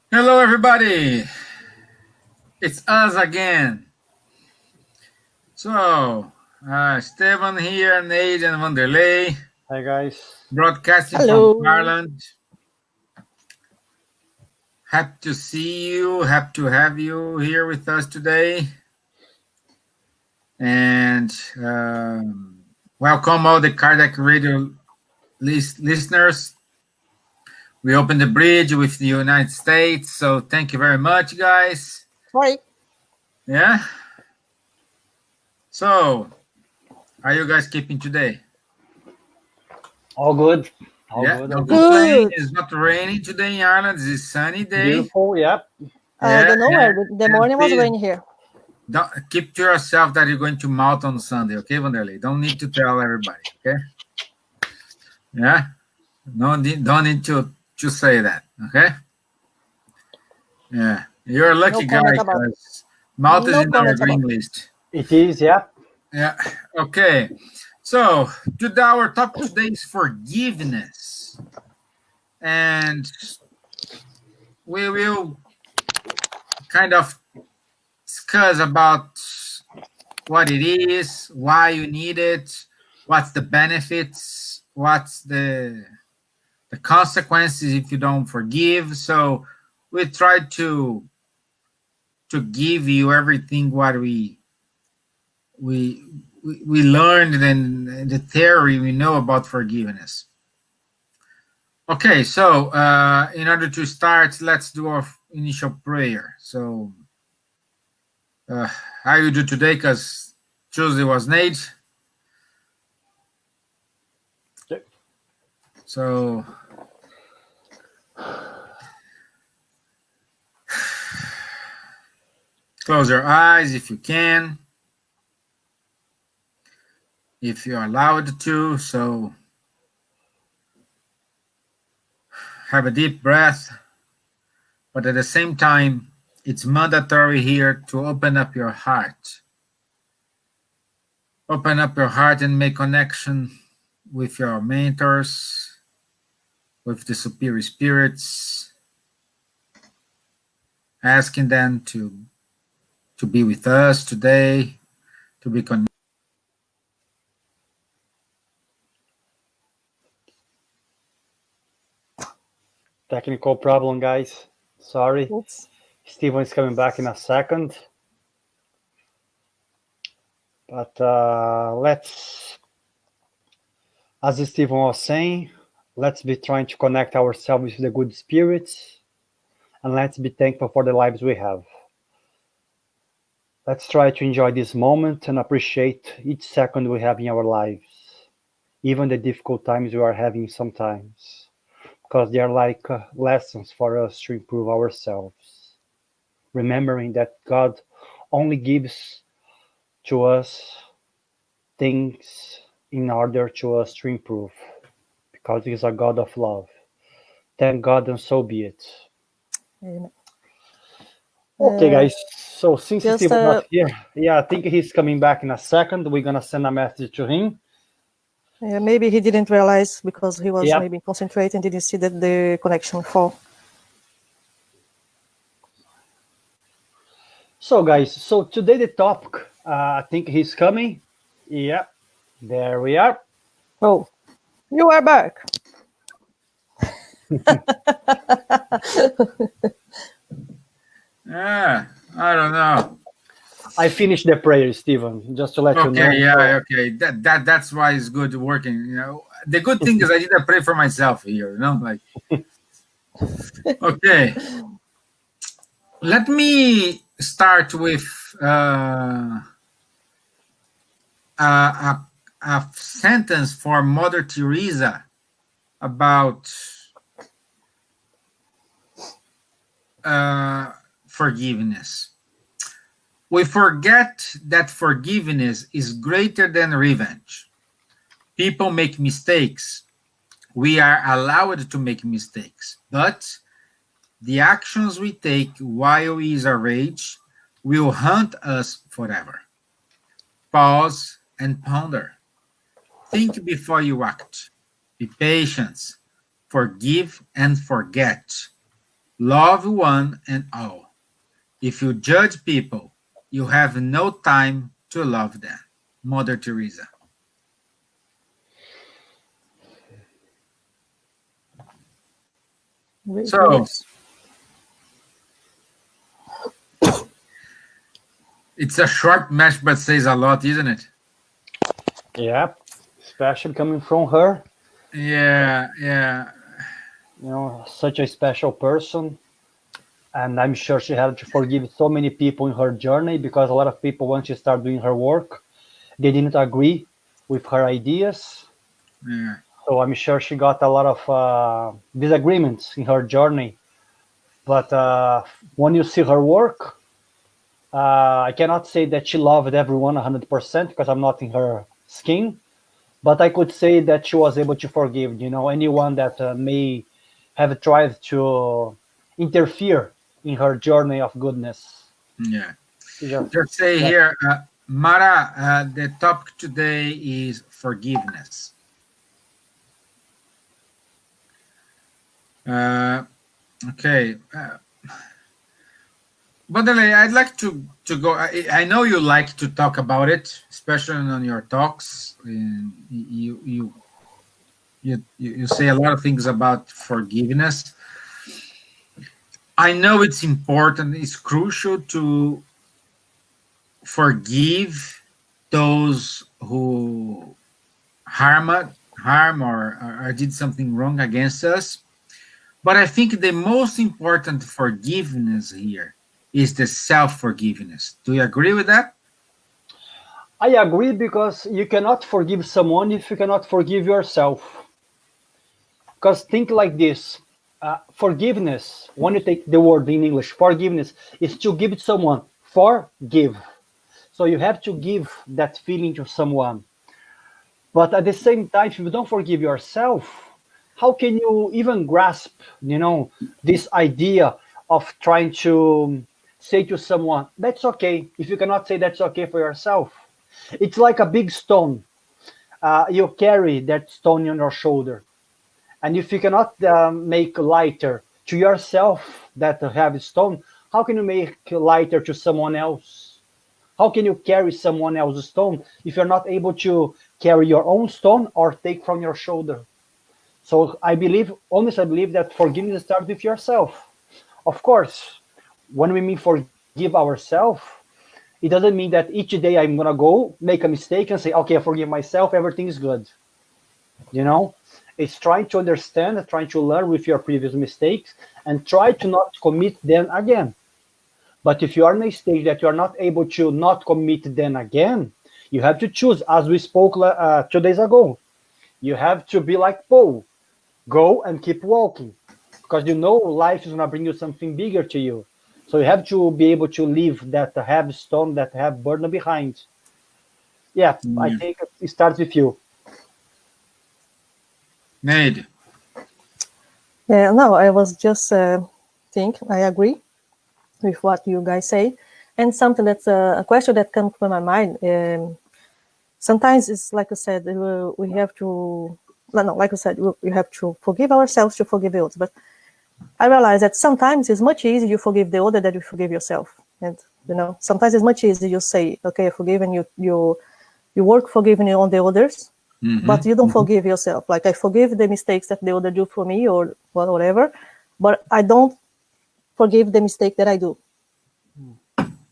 Hello, everybody. It's us again. So, Stefan here, Nate and Vanderlei, Hi guys. broadcasting from Hello. Ireland. Happy to see you. Happy to have you here with us today. And welcome all the Cardiac Radio listeners. We opened the bridge with the United States. So, thank you very much, guys. Sorry. Yeah. So, are you guys keeping today? All good. All Yeah, good. All don't good. complain. Good. It's not raining today in Ireland. It's a sunny day. Beautiful. Yep. I Yeah, don't know where. The and morning was please raining here. don't keep to yourself that you're going to mount on Sunday, okay, Vanderlei? Don't need to tell everybody, okay? Yeah, don't need to say that, okay? Yeah, you're a No lucky guy comment about. because Mount is No in our comment green about. list. It is. Yep. Yeah, okay. So today our topic today is forgiveness, and we will kind of discuss about what it is, why you need it, what's the benefits, what's the consequences if you don't forgive. So we try to give you everything what we we learned and the theory we know about forgiveness. Okay, so in order to start, let's do our initial prayer. So uh, how you do today? Because Tuesday was Nate. Yep. So close your eyes if you can, if you're allowed to. So have a deep breath, but at the same time, it's mandatory here to open up your heart. Open up your heart and make connection with your mentors, with the superior spirits, asking them to be with us today, to be connected. Technical problem, guys. Sorry. Oops. Steven is coming back in a second. But as Steven was saying, let's be trying to connect ourselves with the good spirits, and let's be thankful for the lives we have. Let's try to enjoy this moment and appreciate each second we have in our lives, even the difficult times we are having sometimes, because they are like lessons for us to improve ourselves. Remembering that God only gives to us things in order to us to improve, because He is a God of love. Thank God, and so be it. Amen. Okay, Uh, guys. So since just Steven not here, yeah, I think he's coming back in a second. We're gonna send a message to him. maybe he didn't realize because he was Yep. maybe concentrating, didn't see that the connection fall. So, guys, so today the topic, I think he's coming. Yep, there we are. Oh, you are back. Yeah, I don't know. I finished the prayer, Stephen, just to let you know. Okay, yeah, okay. That's why it's good working. You know, the good thing is I didn't pray for myself here. You know, like okay. Let me start with a, a sentence for Mother Teresa about forgiveness. We forget that forgiveness is greater than revenge. People make mistakes. We are allowed to make mistakes, but the actions we take while we are rage will haunt us forever. Pause and ponder. Think before you act. Be patient. Forgive and forget. Love one and all. If you judge people, you have no time to love them. Mother Teresa. Great So, words. it's a short message, but says a lot, isn't it? Yeah, especially coming from her. Yeah, yeah. You know, such a special person. And I'm sure she had to forgive so many people in her journey, because a lot of people, once she started doing her work, they didn't agree with her ideas. Yeah. So I'm sure she got a lot of disagreements in her journey. But when you see her work, I cannot say that she loved everyone 100%, because I'm not in her skin. But I could say that she was able to forgive, anyone that may have tried to interfere in her journey of goodness. Yeah. She just, Just say yeah. here, Mara, the topic today is forgiveness. Okay. Badale, I'd like to go. I know you like to talk about it, especially on your talks. You say a lot of things about forgiveness. I know it's important. It's crucial to forgive those who harm or did something wrong against us. But I think the most important forgiveness here is the self-forgiveness. Do you agree with that? I agree, because you cannot forgive someone if you cannot forgive yourself. Because think like this, forgiveness, when you take the word in English, forgiveness, is to give it someone, forgive. So you have to give that feeling to someone. But at the same time, if you don't forgive yourself, how can you even grasp, this idea of trying to say to someone, that's okay, if you cannot say that's okay for yourself? It's like a big stone. You carry that stone on your shoulder. And if you cannot make lighter to yourself that have stone, how can you make lighter to someone else? How can you carry someone else's stone if you're not able to carry your own stone or take from your shoulder? So honestly, I believe that forgiveness starts with yourself. Of course, when we mean forgive ourselves, it doesn't mean that each day I'm gonna go make a mistake and say, okay, I forgive myself, everything is good. You know, it's trying to understand, trying to learn with your previous mistakes, and try to not commit them again. But if you are in a stage that you are not able to not commit them again, you have to choose, as we spoke 2 days ago. You have to be like Paul, go and keep walking, because life is going to bring you something bigger to you. So you have to be able to leave that heavy stone, that have burden behind. Yeah, I Yeah. think it starts with you. Made. Yeah, no, I was just I agree with what you guys say. And something that's a question that comes to my mind. Sometimes it's like I said, we have to, no, like I said, we have to forgive ourselves to forgive others. But I realize that sometimes it's much easier you forgive the other than you forgive yourself. And, sometimes it's much easier you say, okay, I forgive, and you work forgiving on the others, but you don't forgive yourself. Like, I forgive the mistakes that the other do for me or whatever, but I don't forgive the mistake that I do.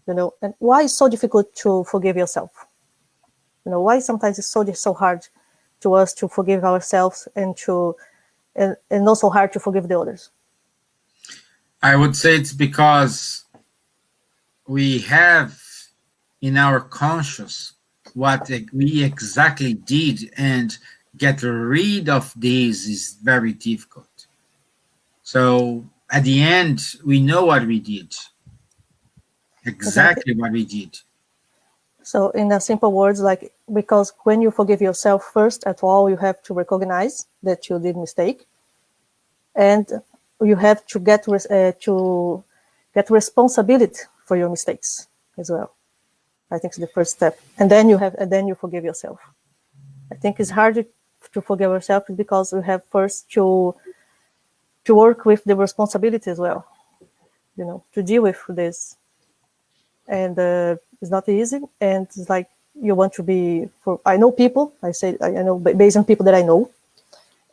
And why it's so difficult to forgive yourself? Why sometimes it's so hard to us to forgive ourselves and also hard to forgive the others. I would say it's because we have in our conscious what we exactly did, and get rid of these is very difficult. So at the end, we know what we did, exactly what we did. So in a simple words, like, because when you forgive yourself first at all, you have to recognize that you did mistake, and you have to get responsibility for your mistakes as well. I think it's the first step, and then you forgive yourself. I think it's harder to forgive yourself because we have first to work with the responsibility as well. to deal with this. And it's not easy. And it's like you want to be. I know people. I know based on people that I know,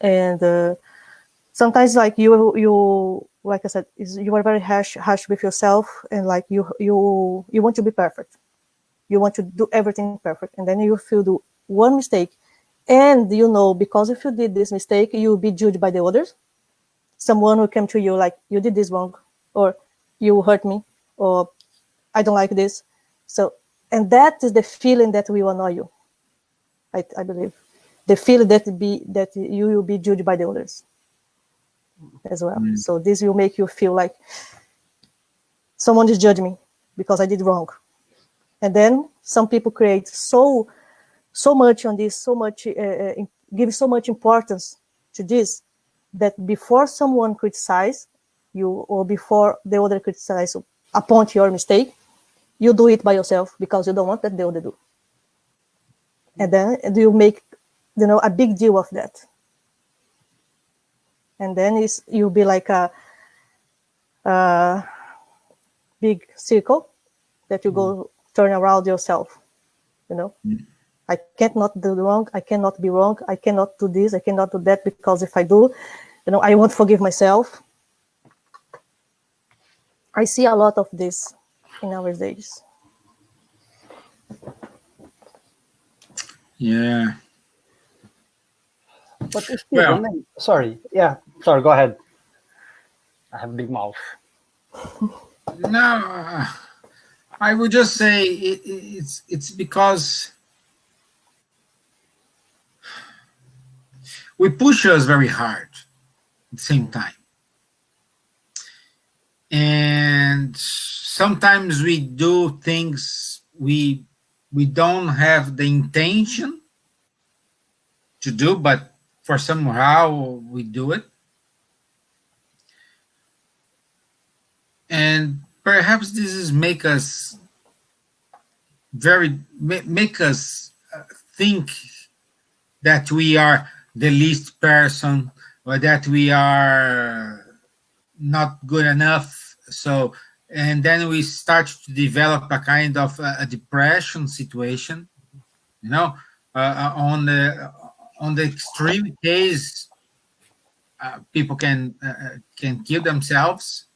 and sometimes like you like I said, you are very harsh with yourself, and like you want to be perfect. You want to do everything perfect, and then you feel do one mistake, and because if you did this mistake, you'll be judged by the others. Someone will come to you like, you did this wrong, or you hurt me, or I don't like this. So, and that is the feeling that will annoy you. I believe the feeling that you will be judged by the others as well. So this will make you feel like someone is judging me because I did wrong. And then some people create so much on this, give so much importance to this, that before someone criticize you, or before the other criticize upon your mistake, you do it by yourself because you don't want that the other do. And then you make a big deal of that. And then you'll be like a big circle that you go turn around yourself. I can't not do wrong. I cannot be wrong. I cannot do this. I cannot do that, because if I do, I won't forgive myself. I see a lot of this in our days. Yeah. But sorry. Yeah. Sorry. Go ahead. I have a big mouth. No, I would just say it's because we push us very hard at the same time. And sometimes we do things we don't have the intention to do, but for somehow we do it. And perhaps this is make us think that we are the least person, or that we are not good enough. So, and then we start to develop a kind of a depression situation, on the extreme case, people can kill themselves,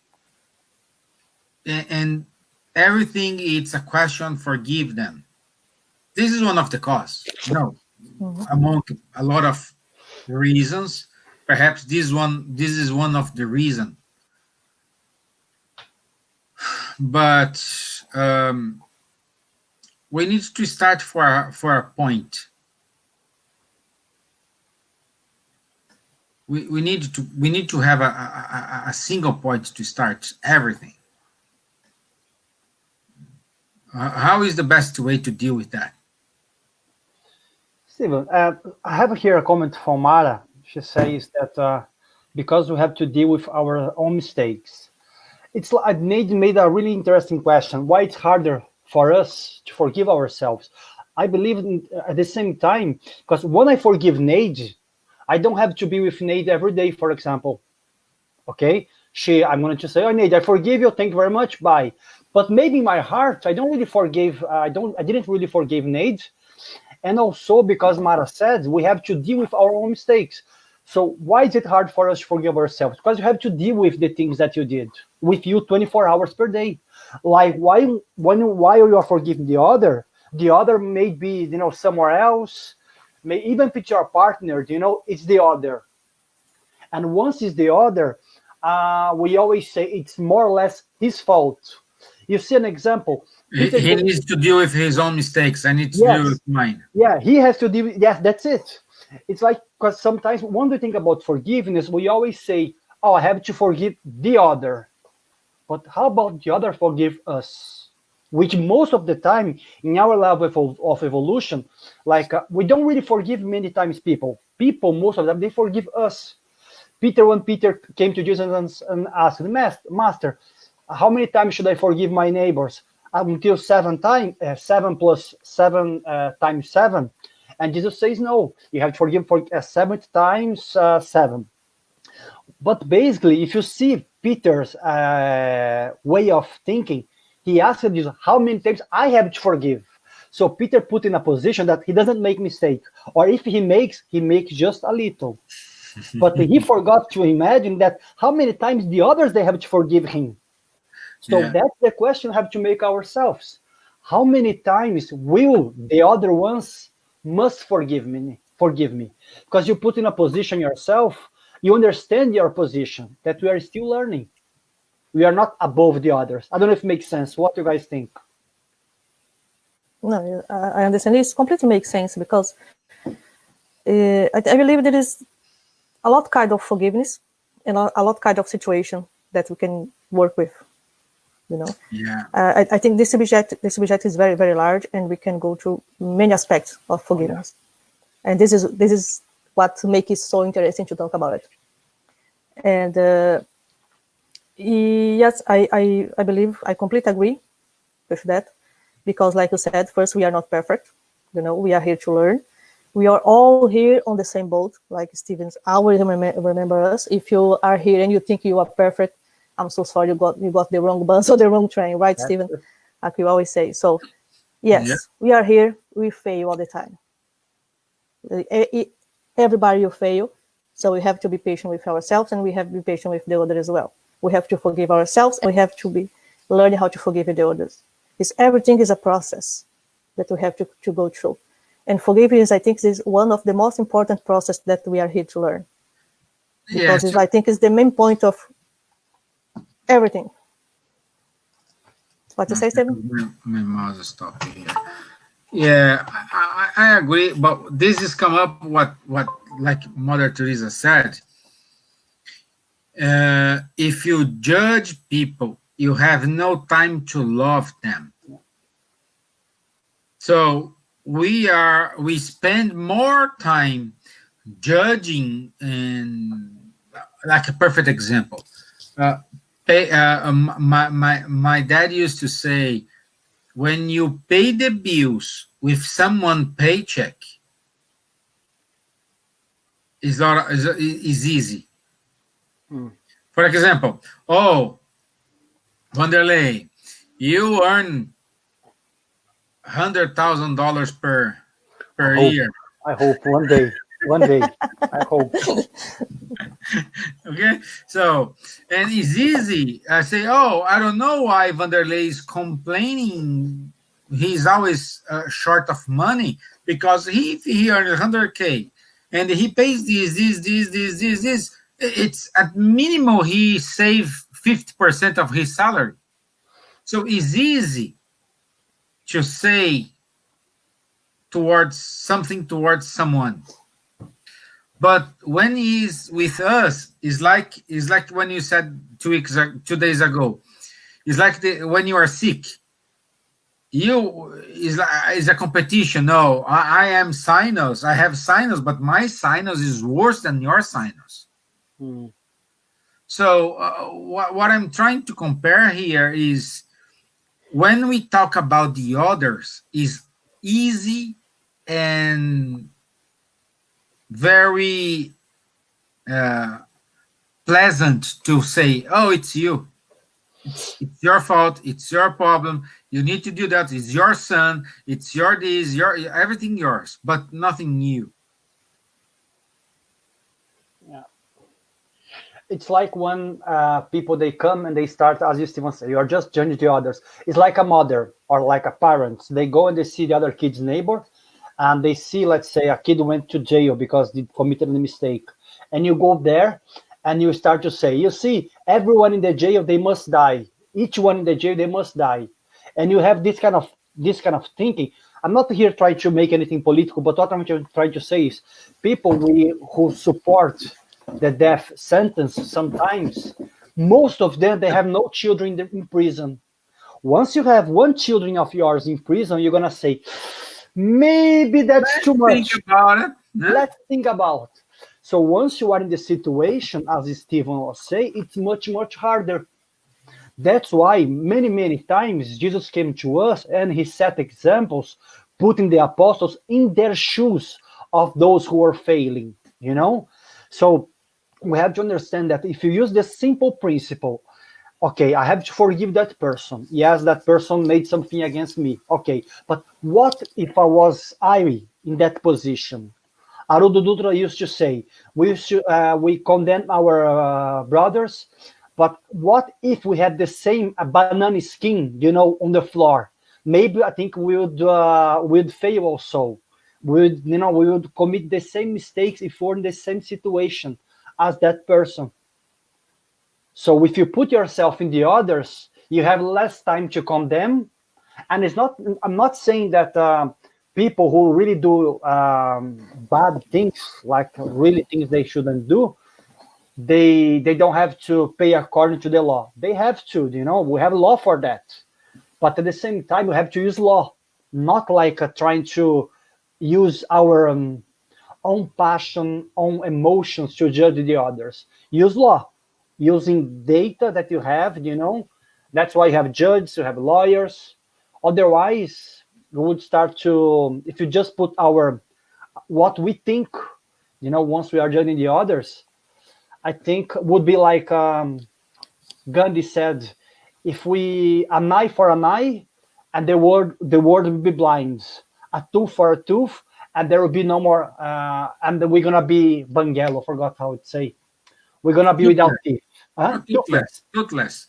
and everything, it's a question, forgive them. This is one of the causes, among a lot of reasons. Perhaps this is one of the reasons. But we need to start for a point. We need to have a single point to start everything. How is the best way to deal with that? Steven, I have here a comment from Mara. She says that because we have to deal with our own mistakes. It's like Nate made a really interesting question. Why it's harder for us to forgive ourselves? I believe at the same time, because when I forgive Nate, I don't have to be with Nate every day, for example. Okay? I'm going to say, oh, Nate, I forgive you. Thank you very much. Bye. But maybe in my heart, I didn't really forgive Nate. And also because Mara said, we have to deal with our own mistakes. So why is it hard for us to forgive ourselves? Because you have to deal with the things that you did with you 24 hours per day. Like while you are forgiving the other may be, somewhere else, may even with your partner, it's the other. And once it's the other, we always say it's more or less his fault. You see an example. He needs to deal with his own mistakes. I need to deal with mine. Yeah, he has to deal with, yes, that's it. It's like, because sometimes when we think about forgiveness, we always say, oh, I have to forgive the other. But how about the other forgive us? Which most of the time in our level of evolution, like we don't really forgive many times people. People, most of them, they forgive us. When Peter came to Jesus and asked, Master, how many times should I forgive my neighbors? Until 7 times, 7 plus 7 times 7. And Jesus says, no, you have to forgive for 7 times 7. But basically, if you see Peter's way of thinking, he asked Jesus, how many times I have to forgive? So Peter put in a position that he doesn't make mistake, or if he makes just a little. But he forgot to imagine that how many times the others they have to forgive him. So that's the question we have to make ourselves. How many times will the other ones must forgive me? Because you put in a position yourself, you understand your position, that we are still learning. We are not above the others. I don't know if it makes sense. What do you guys think? No, I understand. It completely makes sense because I believe there is a lot kind of forgiveness and a lot kind of situation that we can work with. You know, I think this subject is very, very large, and we can go through many aspects of forgiveness. And this is what makes it so interesting to talk about it. And yes, I believe I completely agree with that, because like you said, first, we are not perfect. You know, we are here to learn. We are all here on the same boat, like Stevens. I will remember us. If you are here and you think you are perfect, I'm so sorry, you got the wrong bus or the wrong train, right, Steven? Like we always say. So, yes, we are here. We fail all the time. Everybody will fail. So we have to be patient with ourselves, and we have to be patient with the other as well. We have to forgive ourselves, and we have to be learning how to forgive the others. Everything is a process that we have to go through. And forgiveness, I think, is one of the most important process that we are here to learn. Because I think it's the main point of everything. What you say, Stephen? My mouse is stopping here. Yeah, I agree, but this has come up what like Mother Teresa said. If you judge people, you have no time to love them. So we spend more time judging, and like a perfect example. My dad used to say, when you pay the bills with someone paycheck, is easy. For example, Vanderlei, you earn $100,000 per year. I hope one day. I hope. Okay, so, and it's easy. I say, I don't know why Vanderlei is complaining. He's always short of money, because he earns 100K and he pays this. It's at minimum he saved 50% of his salary. So it's easy to say towards someone. But when he's with us, it's like when you said 2 days ago. It's like when you are sick. Is a competition. No, I am sinus. I have sinus, but my sinus is worse than your sinus. So what I'm trying to compare here is, when we talk about the others, is easy and very pleasant to say, it's you. It's your fault. It's your problem. You need to do that. It's your son. It's your this, everything yours, but nothing new. Yeah. It's like when people, they come and they start, as you Stephen say, you are just judging the others. It's like a mother or like a parent. They go and they see the other kid's neighbor, and they see, let's say, a kid went to jail because they committed a mistake. And you go there and you start to say, you see, everyone in the jail, they must die. Each one in the jail, they must die. And you have this kind of thinking. I'm not here trying to make anything political, but what I'm trying to say is, people who support the death sentence, sometimes, most of them, they have no children in prison. Once you have one children of yours in prison, you're going to say, maybe that's too much. Think about it. Let's think about. So once you are in the situation, as Stephen was saying, it's much, much harder. That's why many times Jesus came to us and he set examples, putting the apostles in their shoes of those who are failing, So we have to understand that if you use the simple principle, okay, I have to forgive that person. Yes, that person made something against me. Okay, but what if I in that position? Haroldo Dutra used to say, we condemn our brothers, but what if we had the same banana skin, on the floor? Maybe I think we would fail also. We would commit the same mistakes if we're in the same situation as that person. So if you put yourself in the others, you have less time to condemn. And I'm not saying that people who really do bad things, like really things they shouldn't do, they don't have to pay according to the law. They have to, we have law for that. But at the same time, we have to use law, not like trying to use our own passion, own emotions to judge the others. Use law, using data that you have, That's why you have judges, you have lawyers. Otherwise, we would start to, if you just put what we think, once we are judging the others, I think would be like Gandhi said, if an eye for an eye, and the world will be blind. A tooth for a tooth, and there will be no more. And we're gonna be Banguelo. Forgot how it say. We're gonna be without teeth. Huh? Toothless. Toothless.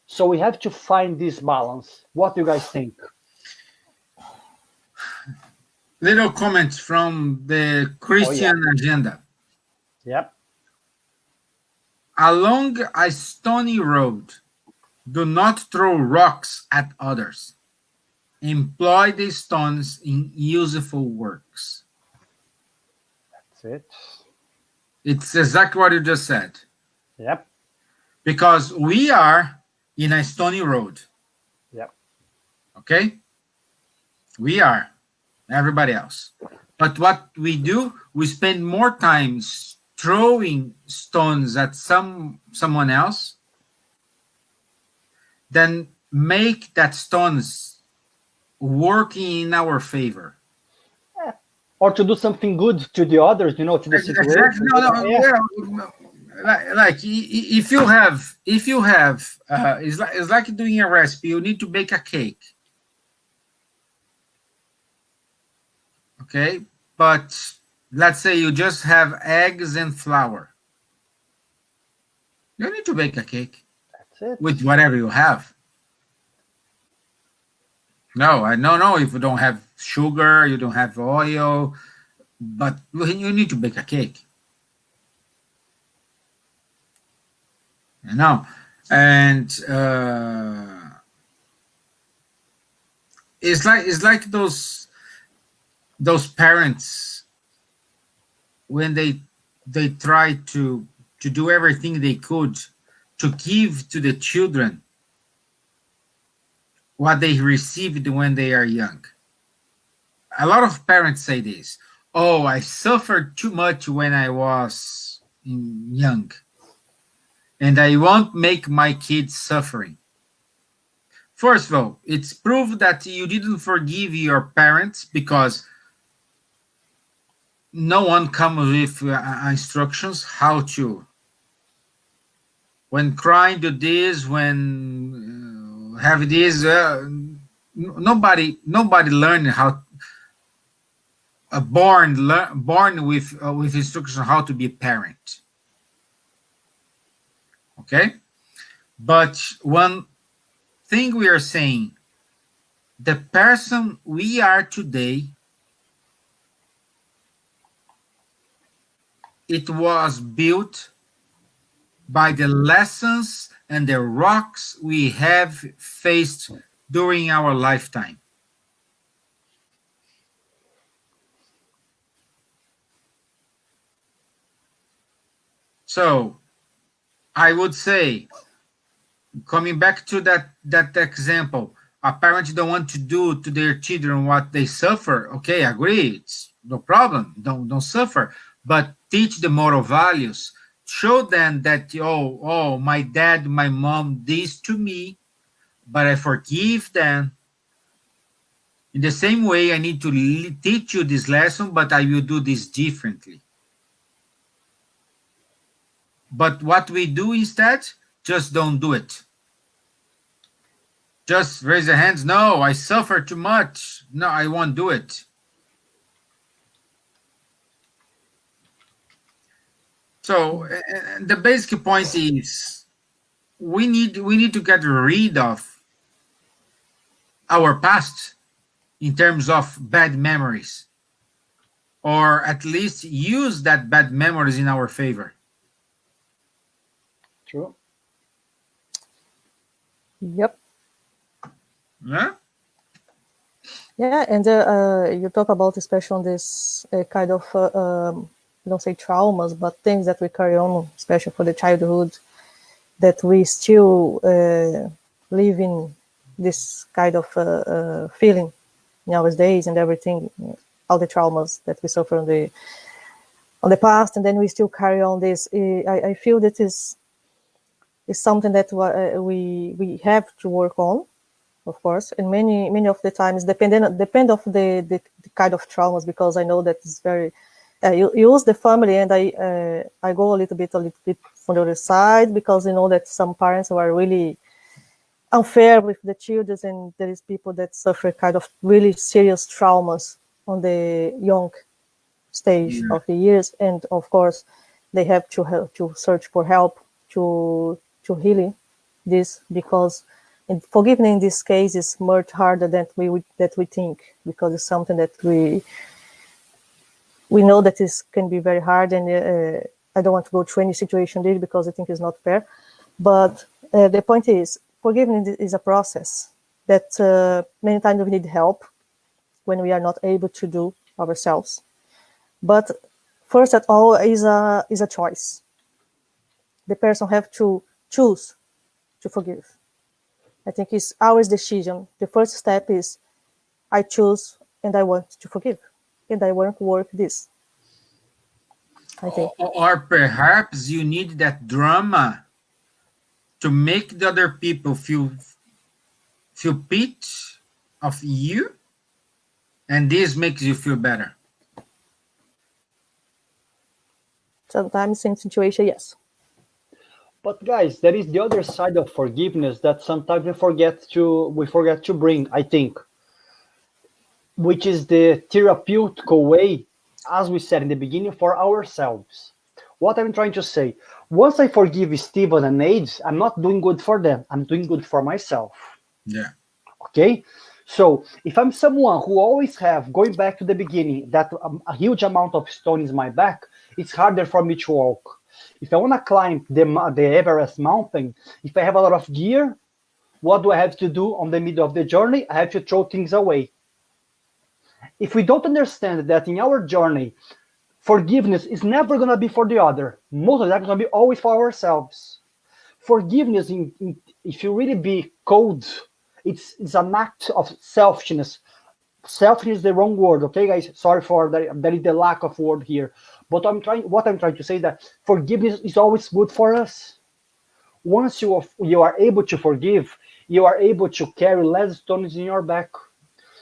So we have to find this balance. What do you guys think? Little comments from the Christian agenda. Yep. Along a stony road, do not throw rocks at others. Employ the stones in useful works. That's it. It's exactly what you just said. Yep. Because we are in a stony road. Yep. Okay? We are. Everybody else. But what we do, we spend more time throwing stones at someone else than make that stones working in our favor. Or to do something good to the others, to the situation. Exactly. No. Like if you have, it's like doing a recipe. You need to bake a cake. Okay, but let's say you just have eggs and flour. You need to bake a cake. That's it. With whatever you have. No, if you don't have sugar, you don't have oil, but you need to bake a cake. And it's like those parents when they try to do everything they could to give to the children what they received when they are young. A lot of parents say this: oh, I suffered too much when I was young, and I won't make my kids suffering. First of all, it's proof that you didn't forgive your parents because no one comes with instructions how to. When crying, do this. When have this. Nobody learned how. Born with instruction how to be a parent. Okay, but one thing we are saying, the person we are today, it was built by the lessons and the rocks we have faced during our lifetime. So I would say, coming back to that example, a parent don't want to do to their children what they suffer. Okay, agree, it's no problem. Don't suffer, but teach the moral values. Show them that my dad, my mom, this to me, but I forgive them. In the same way, I need to teach you this lesson, but I will do this differently. But what we do instead, just don't do it. Just raise your hands. No, I suffer too much. No, I won't do it. So the basic point is we need to get rid of our past in terms of bad memories, or at least use that bad memories in our favor. True. Yep. Yeah. Yeah, and you talk about, especially on this kind of, don't say traumas, but things that we carry on, especially for the childhood, that we still live in this kind of feeling nowadays, and everything, all the traumas that we suffer on the past, and then we still carry on this. I feel that is something that we have to work on, of course, and many of the times depend of the kind of traumas, because I know that it's very you use the family, and I go a little bit from the other side, because you know that some parents are really unfair with the children, and there is people that suffer kind of really serious traumas on the young stage of the years, and of course they have to search for help to healing this, because forgiving in this case is much harder than we think, because it's something that we know that this can be very hard, and I don't want to go through any situation there, because I think it's not fair. But the point is, forgiving is a process that many times we need help when we are not able to do ourselves. But first of all is a choice. The person have to choose to forgive. I think it's our decision. The first step is I choose and I want to forgive, and I want to work this, I think. Or perhaps you need that drama to make the other people feel pity of you, and this makes you feel better. Sometimes in situation, yes. But guys, there is the other side of forgiveness that sometimes we forget to bring, I think, which is the therapeutical way, as we said in the beginning, for ourselves. What I'm trying to say, once I forgive Steven and Nate, I'm not doing good for them, I'm doing good for myself. Yeah. Okay? So if I'm someone who always have, going back to the beginning, that a huge amount of stone is my back, it's harder for me to walk. If I want to climb the Everest mountain, if I have a lot of gear, what do I have to do on the middle of the journey? I have to throw things away. If we don't understand that in our journey, forgiveness is never going to be for the other, most of that is going to be always for ourselves. Forgiveness, if you really be cold, it's an act of selfishness. Selfishness is the wrong word, okay, guys? Sorry for that. There is the lack of word here. But what I'm trying to say is that forgiveness is always good for us. Once you are able to forgive, you are able to carry less stones in your back.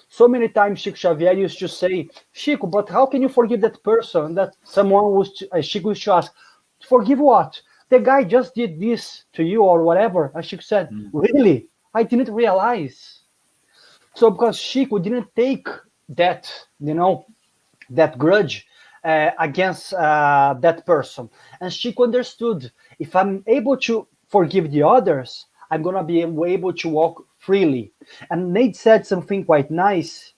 So many times Chico Xavier used to say, Chico, but how can you forgive that person? That someone Chico used to ask, forgive what? The guy just did this to you or whatever. And Chico said, really? I didn't realize. So because Chico didn't take that, that grudge against that person. And Chico understood, if I'm able to forgive the others, I'm going to be able to walk freely. And Nate said something quite nice.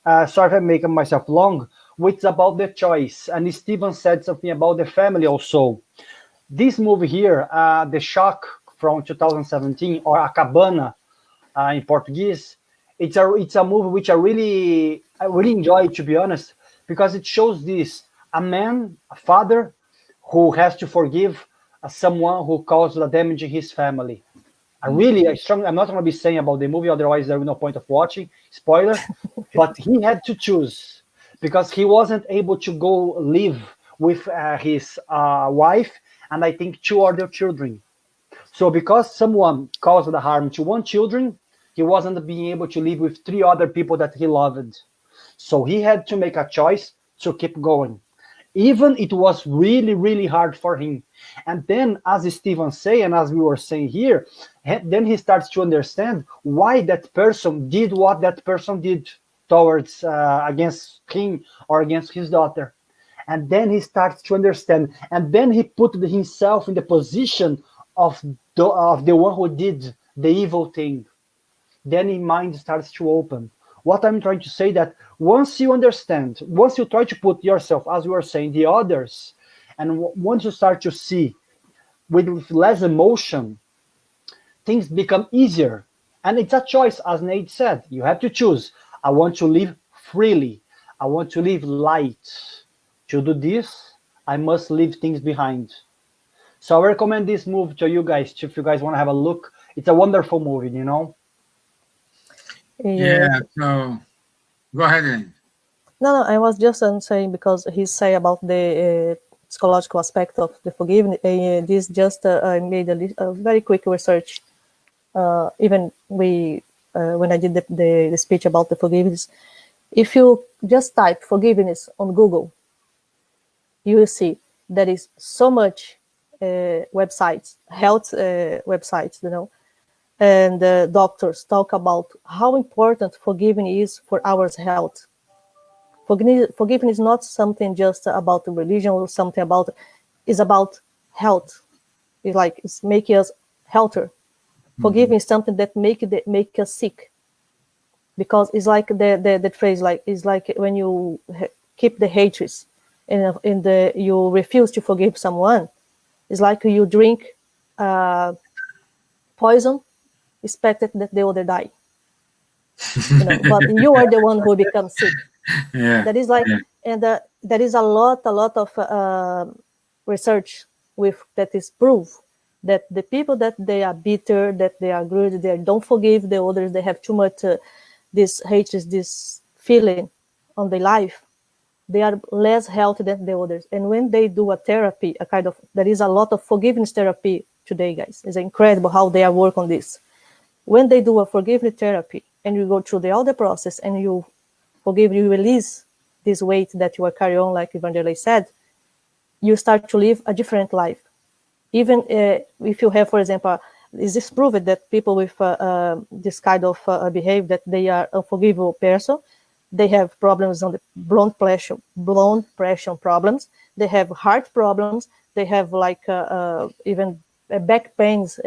Sorry if I'm making myself long, which is about the choice. And Steven said something about the family also. This movie here, The Shock from 2017, or A Cabana in Portuguese, it's a movie which I really enjoy, to be honest, because it shows this, a man, a father, who has to forgive someone who caused the damage in his family. I'm not going to be saying about the movie, otherwise there will be no point of watching, spoiler, but he had to choose, because he wasn't able to go live with his wife, and I think 2 other children. So because someone caused the harm to 1 children, he wasn't being able to live with 3 other people that he loved. So he had to make a choice to keep going. Even it was really, really hard for him. And then, as Stephen say, and as we were saying here, then he starts to understand why that person did what that person did towards against him or against his daughter. And then he starts to understand, and then he put himself in the position of the one who did the evil thing. Then his mind starts to open. What I'm trying to say that once you understand, once you try to put yourself, as we were saying, the others, and once you start to see with less emotion, things become easier. And it's a choice, as Nate said. You have to choose. I want to live freely. I want to live light. To do this, I must leave things behind. So I recommend this movie to you guys, if you guys want to have a look. It's a wonderful movie, you know? Yeah, so go ahead, Elaine. No, I was just saying because he say about the psychological aspect of the forgiveness. This just I made a very quick research. Even when I did the speech about the forgiveness, if you just type forgiveness on Google, you will see there is so much websites, health websites, you know, and doctors talk about how important forgiving is for our health. Forgiving is not something just about religion or something about, it's about health. It's like it's making us healthier. Forgiving is something that make us sick, because it's like the phrase, like it's like when you keep the hatred in the you refuse to forgive someone. It's like you drink poison, expected that they will die. You know, but you are the one who becomes sick. Yeah. That is like, yeah. and there is a lot of research with that is proof that the people that they are bitter, that they are greedy, they don't forgive the others, they have too much this hatred, this feeling on their life, they are less healthy than the others. And when they do a therapy, a kind of, there is a lot of forgiveness therapy today, guys. It's incredible how they are work on this. When they do a forgiveness therapy and you go through all the process and you forgive, you release this weight that you are carrying on, like Evangelii said, you start to live a different life. Even if you have, for example, is this proved that people with this kind of behavior, that they are unforgivable person, they have problems on the blood pressure problems, they have heart problems, they have like even back pains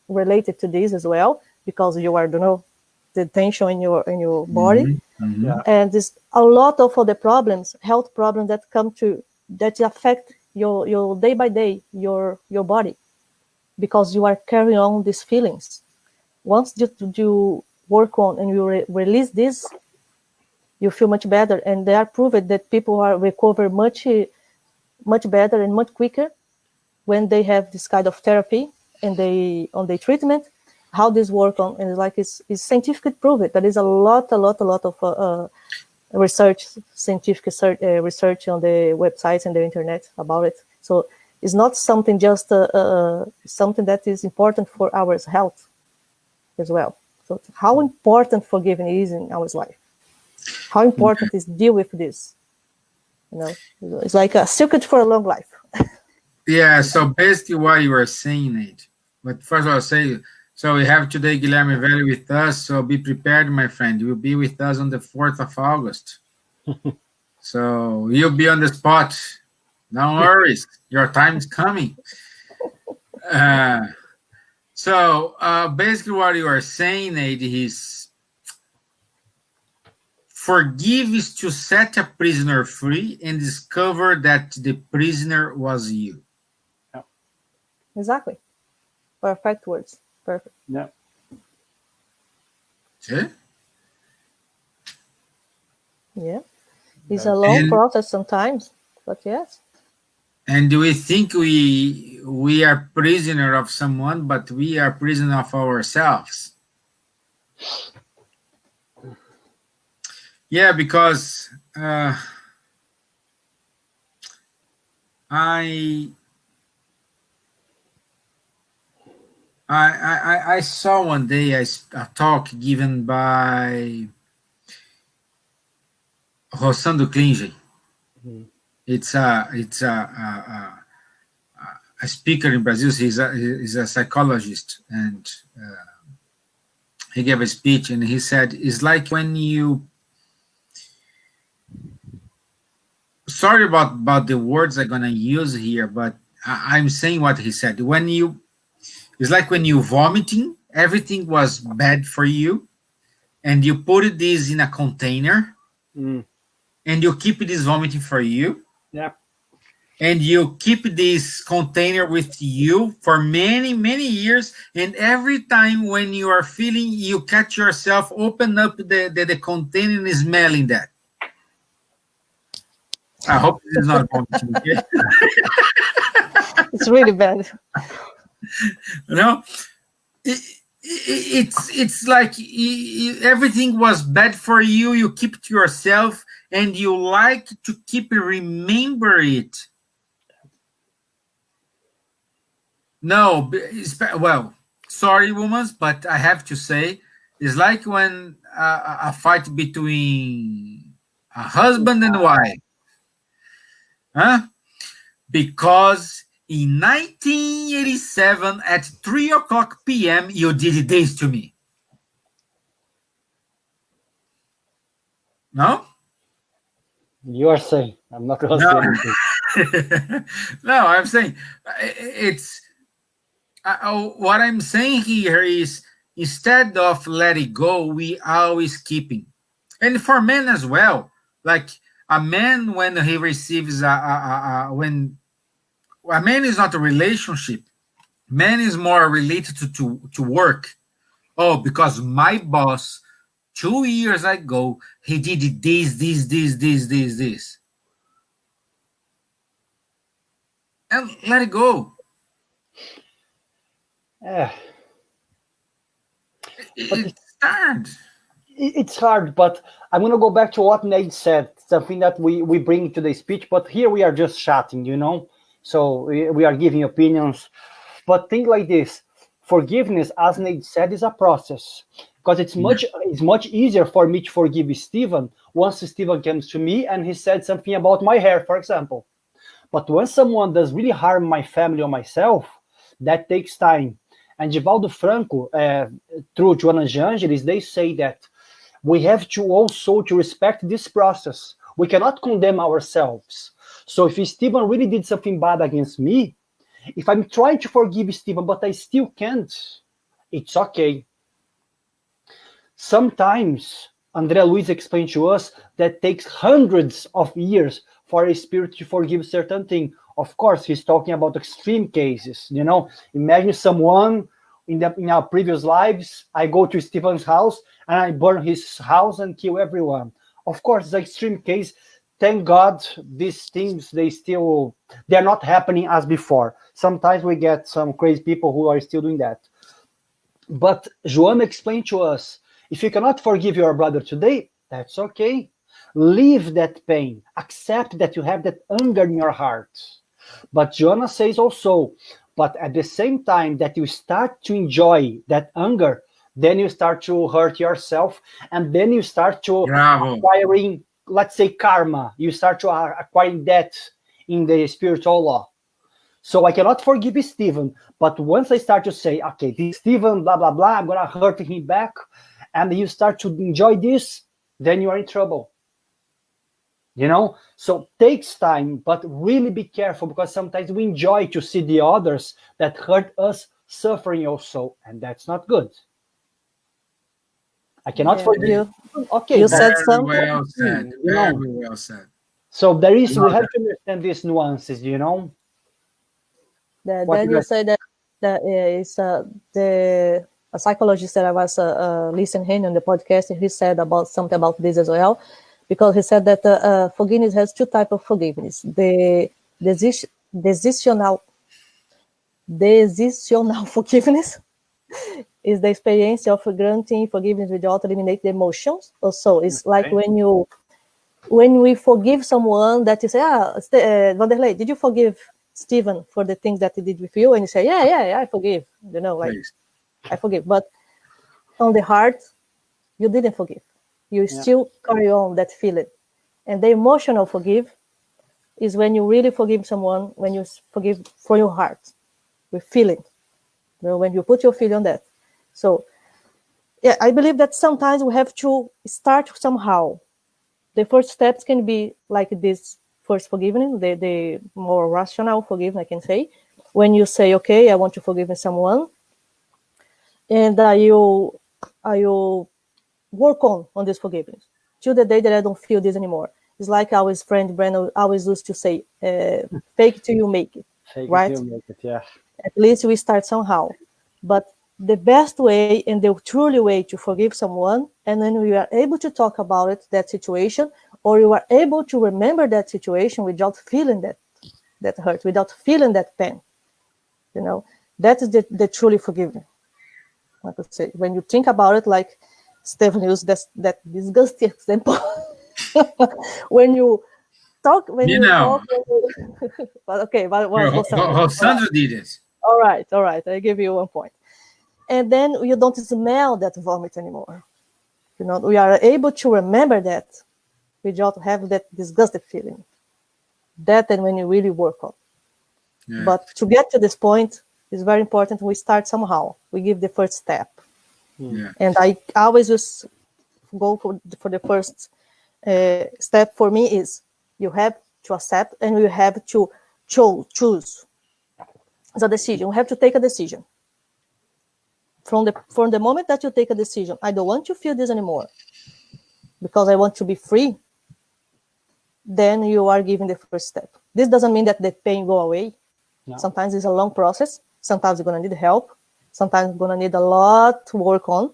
related to this as well, because you are, the tension in your body. Yeah. And there's a lot of other problems, health problems that come to, that affect your day by day, your body, because you are carrying on these feelings. Once you work on and you release this, you feel much better. And they are proved that people are recover much better and much quicker when they have this kind of therapy and they on the treatment. How this work on, and like it's scientifically proven. There is a lot of research, scientific research on the websites and the internet about it. So it's not something just something that is important for our health as well. So how important forgiving is in our life? How important is deal with this? You know, it's like a secret for a long life. Yeah, so basically what you were saying, Nate. But first of all, I'll say, so we have today Guilherme Velho with us, so be prepared, my friend. You'll be with us on the 4th of August. So you'll be on the spot. No worries, your time's coming. So basically what you are saying, Nate, is forgive is to set a prisoner free and discover that the prisoner was you. Exactly. Perfect words. Perfect. Yeah. Okay? Yeah. It's a long process sometimes, but yes. And do we think we are prisoner of someone, but we are prisoner of ourselves? Yeah, because I saw one day a talk given by Rossando Klinge. It's a speaker in Brazil. He's a psychologist, and he gave a speech, and he said, "It's like when you." Sorry about the words I'm gonna use here, but I'm saying what he said. It's like when you vomiting, everything was bad for you, and you put this in a container, Mm. and you keep this vomiting for you, Yeah. and you keep this container with you for many many years, and every time when you are feeling, you catch yourself open up the container and smelling that. I hope this is not vomiting, okay? It's really bad. You know, it's like everything was bad for you, you keep it to yourself, and you like to keep remember it. No, well, sorry, woman, but I have to say, it's like when a fight between a husband and wife, huh? Because in 1987 at 3 o'clock p.m. you did this to me. No? You are saying. I'm not going to No. say anything. No, I'm saying it's what I'm saying here is, instead of let it go, we always keeping. And for men as well, like a man, when he receives when a man is not a relationship, man is more related to work. Oh, because my boss 2 years ago, he did this, and let it go. Yeah. But It's hard. it's hard, but I'm going to go back to what Nate said, something that we bring to the speech, but here we are just chatting, So we are giving opinions. But think like this: forgiveness, as Nate said, is a process. Because it's much easier for me to forgive Stephen once Stephen comes to me and he said something about my hair, for example. But when someone does really harm my family or myself, that takes time. And Givaldo Franco, through Joana de Angelis, they say that we have to also to respect this process. We cannot condemn ourselves. So if Stephen really did something bad against me, if I'm trying to forgive Stephen, but I still can't, it's okay. Sometimes, Andrea Luiz explained to us that takes hundreds of years for a spirit to forgive certain thing. Of course, he's talking about extreme cases. Imagine someone in our previous lives. I go to Stephen's house and I burn his house and kill everyone. Of course, it's an extreme case. Thank God, these things they're not happening as before. Sometimes we get some crazy people who are still doing that. But Joan explained to us, if you cannot forgive your brother today, that's okay. Leave that pain. Accept that you have that anger in your heart. But Joanna says also, but at the same time that you start to enjoy that anger, then you start to hurt yourself, and then you start to Bravo. acquiring, let's say, karma. You start to acquiring debt in the spiritual law. So I cannot forgive Stephen, but once I start to say, okay, this Stephen, blah, blah, blah, I'm going to hurt him back, and you start to enjoy this, then you are in trouble. So takes time, but really be careful, because sometimes we enjoy to see the others that hurt us suffering also, and that's not good. I cannot forgive. Okay, you but said Very something. well said. Very well said. So we have to understand these nuances, Then you say that is a psychologist that I was listening on the podcast, and he said about something about this as well, because he said that forgiveness has two types of forgiveness: the decisional forgiveness is the experience of granting forgiveness without eliminate the emotions. Also, it's like when we forgive someone, that you say, Vanderlei, did you forgive Stephen for the things that he did with you? And you say, yeah, I forgive. I forgive. But on the heart, you didn't forgive. You still carry on that feeling. And the emotional forgive is when you really forgive someone, when you forgive from your heart, with feeling. When you put your feeling on that. So, yeah, I believe that sometimes we have to start somehow. The first steps can be like this first forgiveness, the more rational forgiveness, I can say. When you say, okay, I want to forgive someone, and I will work on this forgiveness till the day that I don't feel this anymore. It's like our friend Brandon always used to say, fake till you make it, Fake it right? till you make it, yeah. At least we start somehow. But the best way and the truly way to forgive someone, and then we are able to talk about it, that situation, or you are able to remember that situation without feeling that hurt, without feeling that pain. That is the truly forgiveness. Like I say, when you think about it, like Stephen used that disgusting example. when you talk, when You you know, talk, but okay, but was Sandra. how Sandra did it. All right. I give you 1 point. And then you don't smell that vomit anymore. We are able to remember that without have that disgusting feeling. That and when you really work on. Yeah. But to get to this point, it's very important we start somehow. We give the first step. Yeah. And I always just go for the first step for me is you have to accept and you have to choose. It's a decision. We have to take a decision. From the moment that you take a decision, I don't want to feel this anymore because I want to be free, then you are giving the first step. This doesn't mean that the pain go away. No. Sometimes it's a long process. Sometimes you're going to need help. Sometimes you're going to need a lot to work on.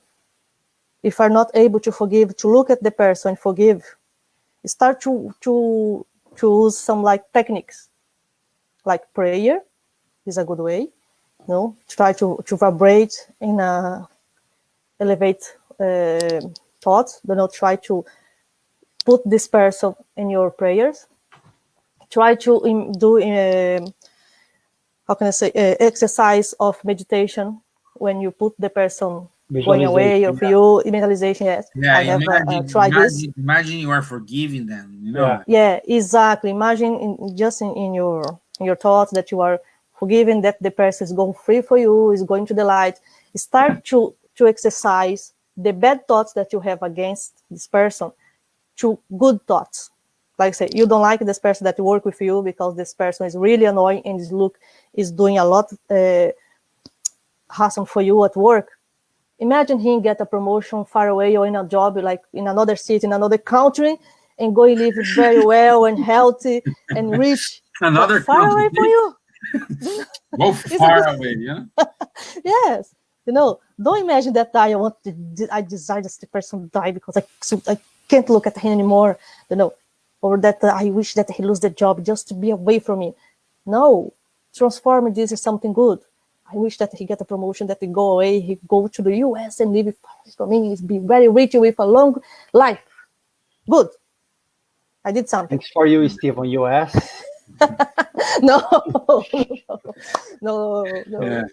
If you're not able to forgive, to look at the person and forgive, start to use some like techniques, like prayer is a good way. Try to vibrate in a elevate thoughts. Try to put this person in your prayers. Try to do how can I say exercise of meditation when you put the person going away of you. Mentalization, yes. Yeah, I have tried this. imagine you are forgiving them, Yeah. Yeah, exactly. Imagine just in your thoughts that you are forgiving, that the person is going free for you, is going to the light. Start to exercise the bad thoughts that you have against this person to good thoughts. Like I say, you don't like this person that work with you because this person is really annoying and is doing a lot hassle for you at work. Imagine him get a promotion far away or in a job like in another city, in another country, and go live very well and healthy and rich, but another far away from you. Go far away, yeah. Yes. Don't imagine that I desire that the person die because I can't look at him anymore, or that I wish that he lose the job just to be away from me. No, transform this is something good. I wish that he get a promotion, that he go away, he go to the US and live for me, be very rich with a long life. Good. I did something. Thanks for you, Steve, on US. No. Yeah.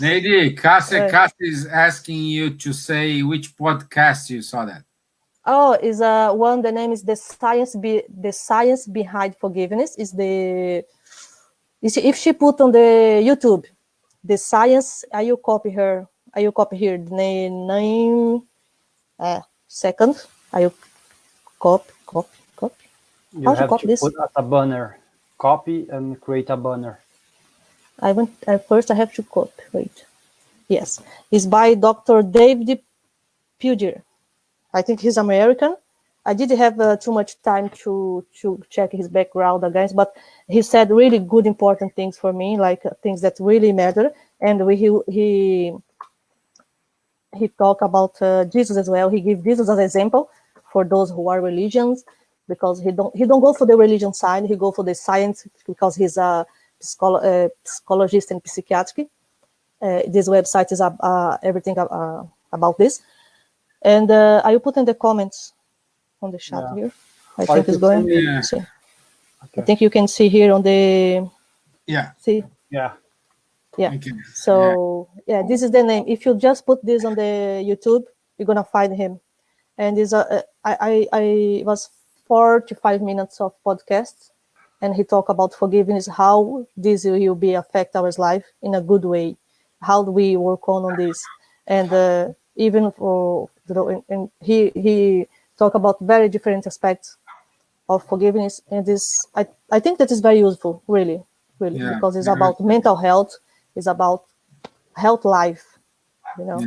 Nady, Cassie is asking you to say which podcast you saw that. Oh, is one. The name is the science behind forgiveness. If she put on the YouTube, the science. I will copy her. I will copy here the name. Second, I will copy. You How to have copy to this? put as a banner. Copy and create a banner. First I have to copy. Wait. Yes, it's by Dr. David Puger. I think he's American. I didn't have too much time to check his background again, but he said really good, important things for me, like things that really matter. And he talked about Jesus as well. He gives Jesus as an example for those who are religions, because he don't go for the religion side. He go for the science because he's a psychologist and psychiatric. This website is everything about this. And I will put in the comments on the chat here. I think it's going. Yeah. See. Okay. I think you can see here on the. Yeah. See. Yeah. Yeah. Okay. So yeah, this is the name. If you just put this on the YouTube, you're gonna find him. And I was 4 to 5 minutes of podcasts, and he talked about forgiveness, how this will be affect our life in a good way. How do we work on this? And even for and he talked about very different aspects of forgiveness, and this I think that is very useful, really, Yeah. because it's about mental health, it's about health life, Yeah.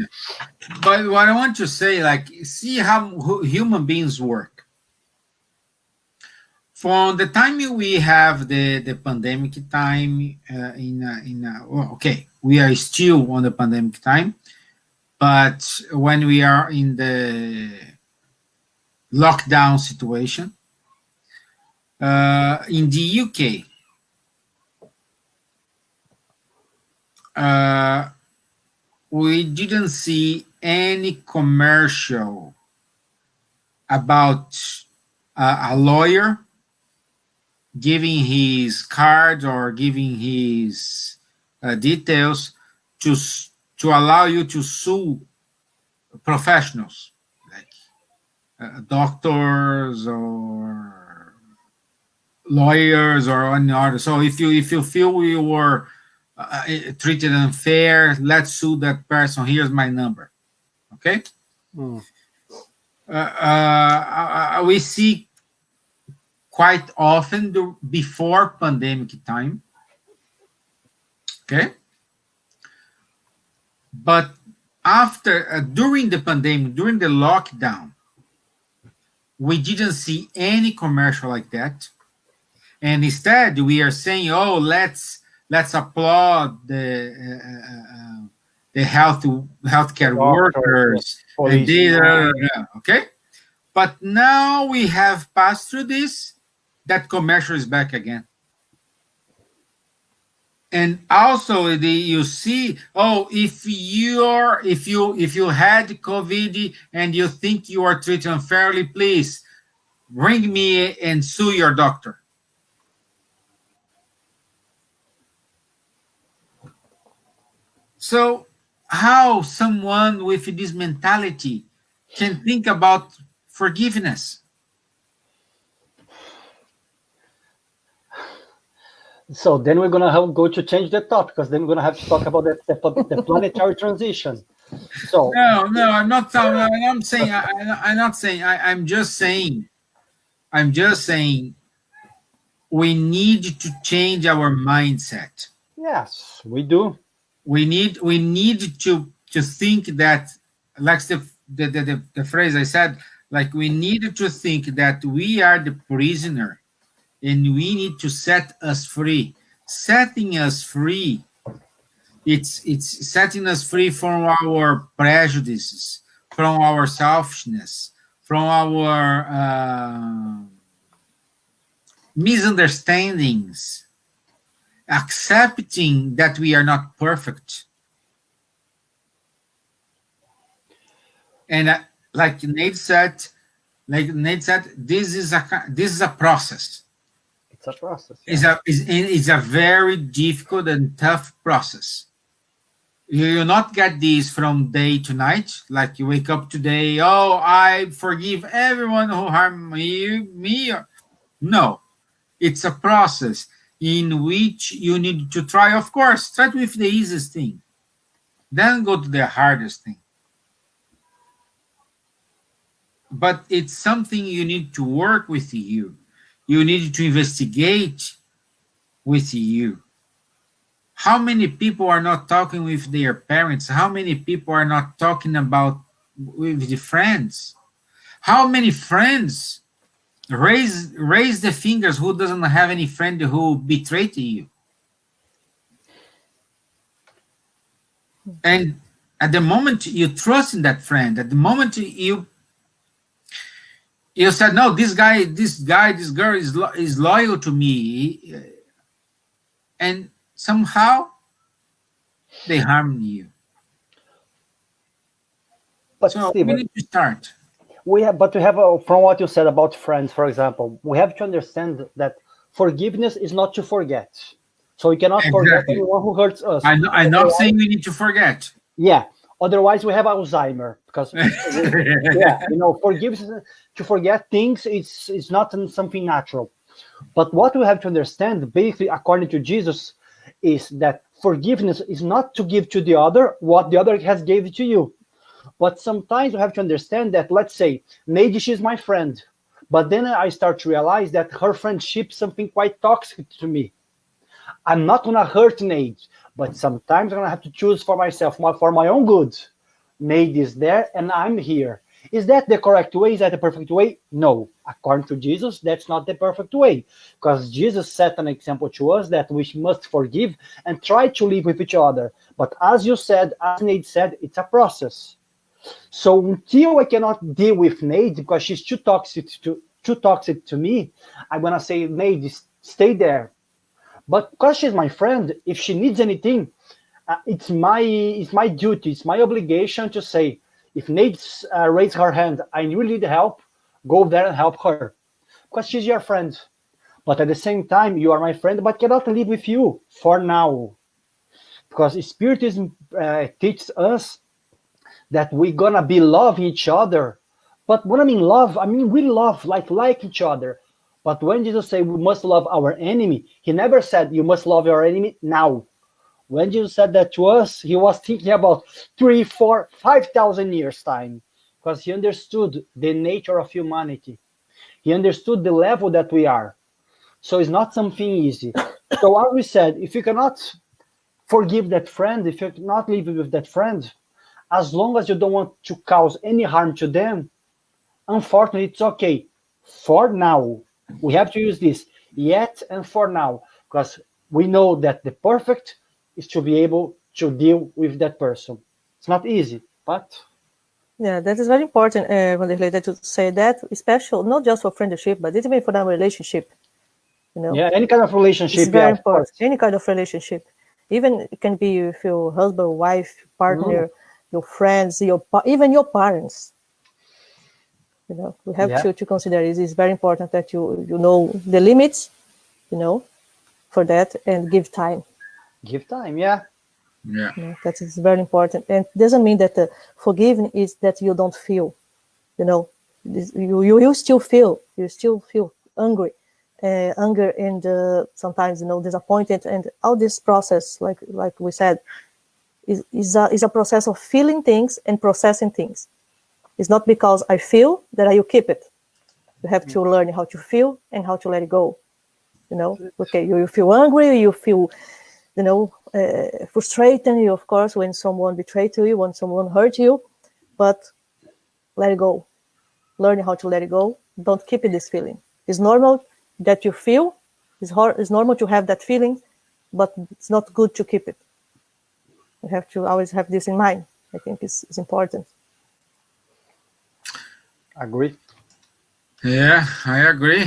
But what I want to say, like, see how human beings work. From the time we have the pandemic time, okay, we are still on the pandemic time, but when we are in the lockdown situation, in the UK, we didn't see any commercial about a lawyer giving his card or giving his details to to allow you to sue professionals like doctors or lawyers or any other. So if you feel you were treated unfair, let's sue that person. Here's my number. Okay. We see quite often before pandemic time. Okay. But after, during the pandemic, during the lockdown, we didn't see any commercial like that. And instead, we are saying, "Oh, let's applaud the healthcare workers." And okay. But now we have passed through this. That commercial is back again. And also, you see, oh, if you had COVID and you think you are treated unfairly, please ring me and sue your doctor. So, how someone with this mentality can think about forgiveness? So then we're gonna go to change the topic, because then we're gonna have to talk about the planetary transition. So no, I'm not. I'm saying. I'm not saying. I'm just saying. I'm just saying. We need to change our mindset. Yes, we do. We need to think that, like the phrase I said, like we need to think that we are the prisoner, and we need to set us free. Setting us free, it's setting us free from our prejudices, from our selfishness, from our misunderstandings, accepting that we are not perfect. And like Nate said, this is a process. It's a process. Yeah. It's a very difficult and tough process. You will not get this from day to night. Like you wake up today, oh, I forgive everyone who harmed me. No, it's a process in which you need to try. Of course, start with the easiest thing, then go to the hardest thing. But it's something you need to work with you. You need to investigate with you. How many people are not talking with their parents? How many people are not talking about with the friends? How many friends raise the fingers who doesn't have any friend who betrayed you? And at the moment you trust in that friend, at the moment you said, no, this girl is loyal to me, and somehow they harm you. But so Steven, we need to start. But we have, from what you said about friends, for example, we have to understand that forgiveness is not to forget. So we cannot forget anyone who hurts us. I'm not saying we need to forget. Yeah. Otherwise, we have Alzheimer, because forgiveness, to forget things, it's not something natural. But what we have to understand, basically, according to Jesus, is that forgiveness is not to give to the other what the other has given to you. But sometimes we have to understand that, let's say, maybe she's my friend, but then I start to realize that her friendship is something quite toxic to me. I'm not gonna hurt Nate, but sometimes I'm gonna have to choose for myself, for my own good. Nate is there and I'm here. Is that the correct way? Is that the perfect way? No. According to Jesus, that's not the perfect way. Because Jesus set an example to us that we must forgive and try to live with each other. But as you said, as Nate said, it's a process. So until I cannot deal with Nate because she's too toxic to me, I'm gonna say, Nate, stay there. But because she's my friend, if she needs anything, it's my duty, it's my obligation to say, if Nate raise her hand, I really need help, go there and help her, because she's your friend. But at the same time, you are my friend, but cannot live with you for now, because Spiritism teaches us that we're gonna be loving each other. But when I mean love, I mean we love like each other. But when Jesus said we must love our enemy, he never said you must love your enemy now. When Jesus said that to us, he was thinking about 3, 4, 5,000 years time, because he understood the nature of humanity. He understood the level that we are. So it's not something easy. So as we said, if you cannot forgive that friend, if you cannot live with that friend, as long as you don't want to cause any harm to them, unfortunately, it's okay. For now, we have to use this yet and for now, because we know that the perfect is to be able to deal with that person. It's not easy, but yeah, that is very important, related to say that, especially not just for friendship, but even for our relationship. Yeah, any kind of relationship, it's very yeah, important. Any kind of relationship, even it can be with your husband, wife, partner, your friends, even your parents. We have to consider it is very important that you know the limits, for that, and give time. Give time, yeah. That is very important, and it doesn't mean that forgiving is that you don't feel. You still feel. You still feel angry, anger, and sometimes disappointed, and all this process, like we said, is a process of feeling things and processing things. It's not because I feel that I will keep it. You have to learn how to feel and how to let it go. Okay, you feel angry, you feel, frustrated, of course, when someone betrayed you, when someone hurt you, but let it go. Learn how to let it go. Don't keep this feeling. It's normal that you feel. It's normal to have that feeling, but it's not good to keep it. You have to always have this in mind. I think it's important. Agree. Yeah, I agree.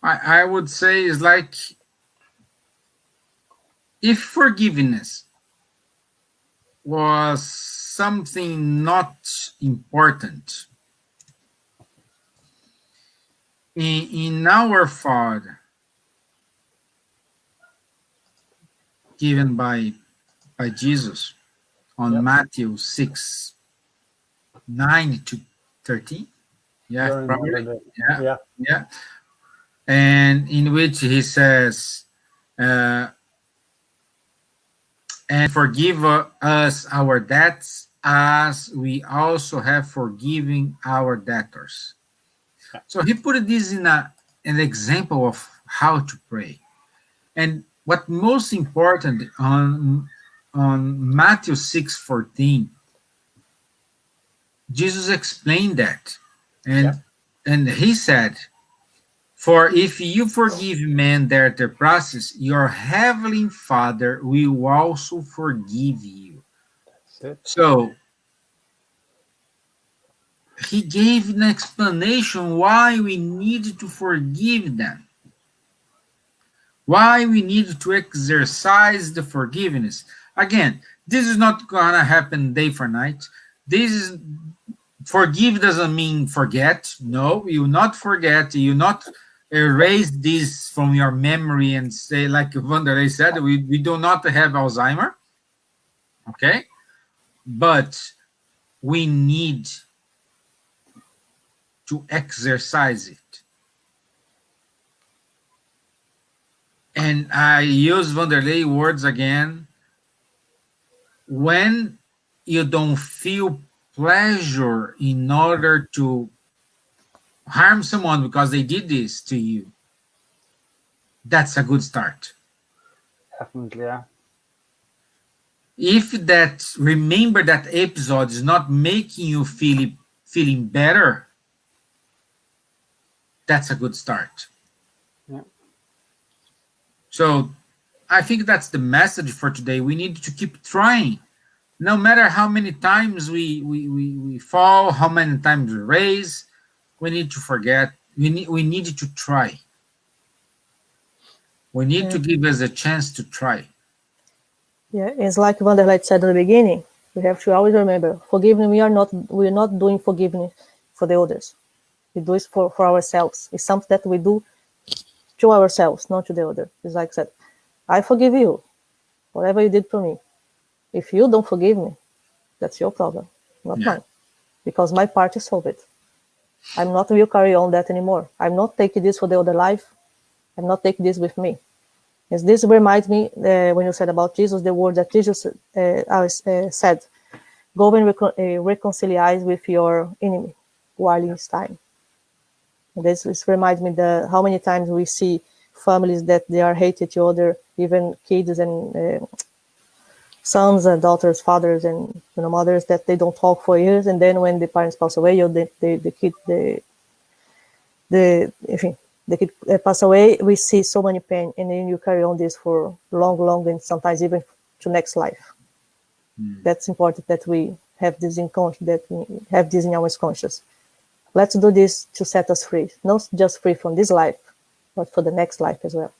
I would say it's like if forgiveness was something not important in our Father given by Jesus on Matthew 6, 9 to 13. Yeah, probably. Yeah. And in which he says, and forgive us our debts as we also have forgiven our debtors. So he put this in an example of how to pray. And what most important on Matthew 6:14, Jesus explained that. And he said, for if you forgive men their trespasses, your heavenly Father will also forgive you. So he gave an explanation why we need to forgive them, why we need to exercise the forgiveness. Again, this is not going to happen day for night. This is forgive doesn't mean forget. No, you not forget. You not erase this from your memory and say, like Wanderlei said, we do not have Alzheimer. Okay? But we need to exercise it. And I use Vanderlei words again. When you don't feel pleasure in order to harm someone because they did this to you, that's a good start. Definitely, yeah. If that, remember that episode is not making you feeling better, that's a good start. Yeah. So I think that's the message for today. We need to keep trying. No matter how many times we fall, how many times we raise, we need to forget. We need to try. We need to give us a chance to try. Yeah, it's like Vanderlei said at the beginning. We have to always remember, forgiving. We're not doing forgiveness for the others. We do it for ourselves. It's something that we do to ourselves, not to the other. It's like I said, I forgive you, whatever you did for me. If you don't forgive me, that's your problem, not mine. Because my part is solved. I'm not will carry on that anymore. I'm not taking this for the other life. I'm not taking this with me. As this reminds me, when you said about Jesus, the word that Jesus said, go and reconcile with your enemy while it's time. And this reminds me how many times we see families that they are hated each other, even kids and sons and daughters, fathers and mothers, that they don't talk for years, and then when the parents pass away, or the kid pass away, we see so many pain, and then you carry on this for long, and sometimes even to next life. That's important that we have this in our conscious. Let's do this to set us free, not just free from this life, but for the next life as well.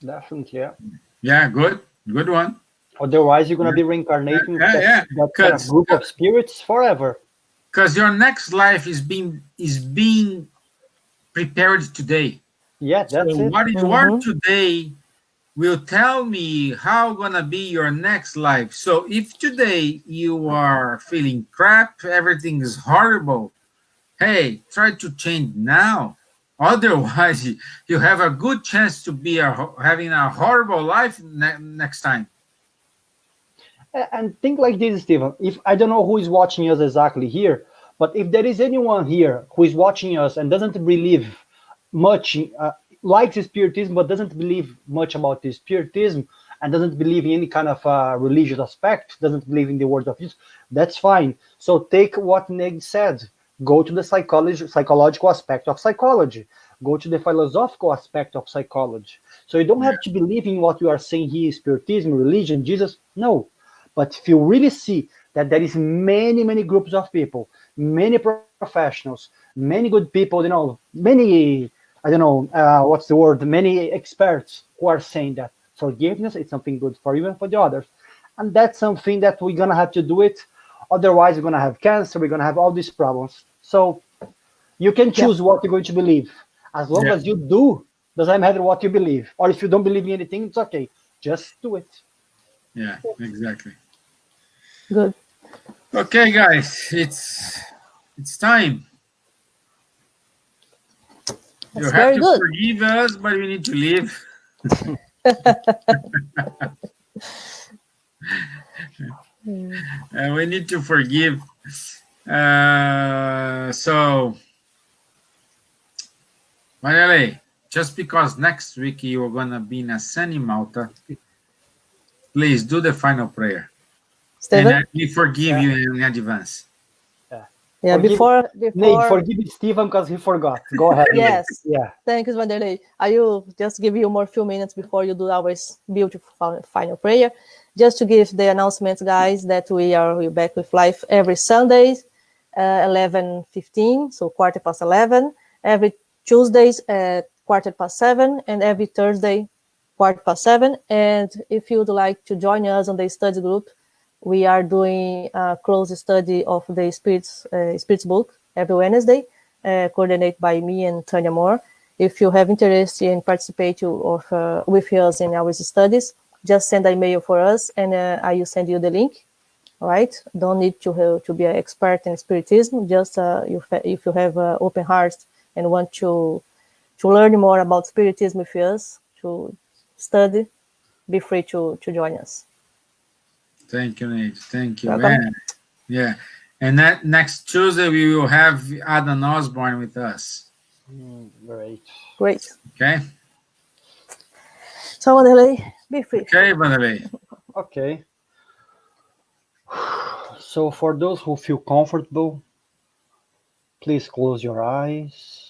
Definitely, yeah. Yeah, good one. Otherwise, you're gonna be reincarnating that kind of group of spirits forever. Because your next life is being prepared today. Yeah, that's it. What you are today will tell me how gonna be your next life. So if today you are feeling crap, everything is horrible, hey, try to change now. Otherwise, you have a good chance to be having a horrible life next time. And think like this, Stephen. If I don't know who is watching us exactly here, but if there is anyone here who is watching us and doesn't believe much, likes Spiritism, but doesn't believe much about the Spiritism and doesn't believe in any kind of religious aspect, doesn't believe in the words of Jesus, that's fine. So take what Neg said. Go to the psychological aspect of psychology. Go to the philosophical aspect of psychology. So you don't have to believe in what you are saying here, Spiritism, religion, Jesus. No. But if you really see that there is many groups of people, many professionals, many good people, many, I don't know, what's the word, many experts who are saying that forgiveness is something good for you and for the others. And that's something that we're going to have to do it. Otherwise, we're going to have cancer, we're going to have all these problems. So you can choose what you're going to believe. As long as you do, doesn't matter what you believe. Or if you don't believe in anything, it's okay. Just do it. Yeah, exactly. Good. Okay, guys, it's time. You have to forgive us, but we need to leave. We need to forgive. So, Marielle, just because next week you are going to be in a sunny Malta, please do the final prayer. Steven? And we forgive you in advance. Yeah, before Nate, forgive Stephen because he forgot. Go ahead. Yes. Yeah. Thanks, Vanderlei. I will just give you more few minutes before you do our beautiful final prayer. Just to give the announcement, guys, that we're back with live every Sunday, 11:15, so 11:15. Every Tuesdays at 7:15, and every Thursday 7:15. And if you'd like to join us on the study group, we are doing a close study of the Spirits book every Wednesday, coordinated by me and Tanya Moore. If you have interest in participating with us in our studies, just send an email for us, and I will send you the link right? Don't need to be an expert in spiritism. Just if you have an open heart and want to learn more about spiritism with us, to study, be free to join us. Thank you, Nate. Thank you. Welcome. Yeah. And that next Tuesday we will have Adam Osborne with us. Great. Great. Okay. So Wanderlei, be free. Okay, Vanderlei. Okay. So for those who feel comfortable, please close your eyes.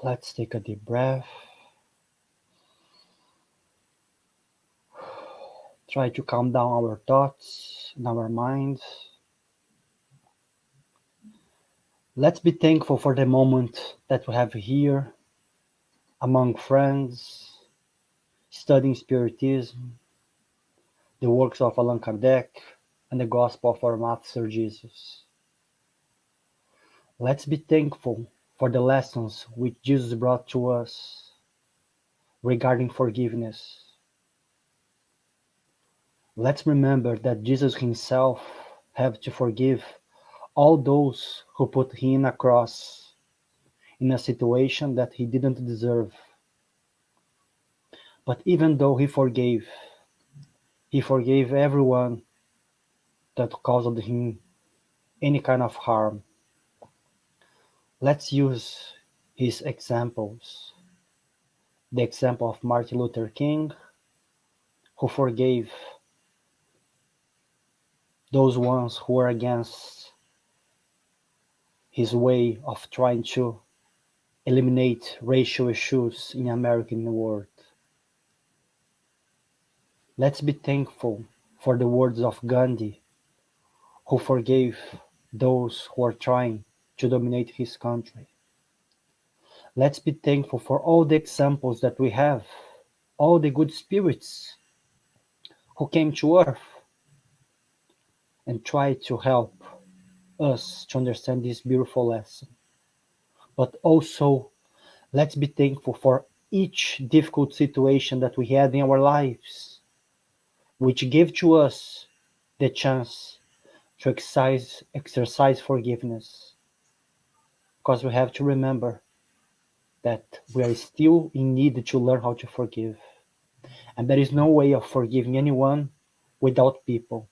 Let's take a deep breath. Try to calm down our thoughts and our minds. Let's be thankful for the moment that we have here among friends, studying Spiritism, the works of Allan Kardec, and the Gospel of our Master Jesus. Let's be thankful for the lessons which Jesus brought to us regarding forgiveness. Let's remember that Jesus himself had to forgive all those who put him in a cross in a situation that he didn't deserve. But even though he forgave everyone that caused him any kind of harm. Let's use his examples. The example of Martin Luther King, who forgave those ones who were against his way of trying to eliminate racial issues in American world. Let's be thankful for the words of Gandhi, who forgave those who are trying to dominate his country. Let's be thankful for all the examples that we have, all the good spirits who came to earth and tried to help us to understand this beautiful lesson. But also, let's be thankful for each difficult situation that we had in our lives, which gave to us the chance to exercise forgiveness. Because we have to remember that we are still in need to learn how to forgive. And there is no way of forgiving anyone without people.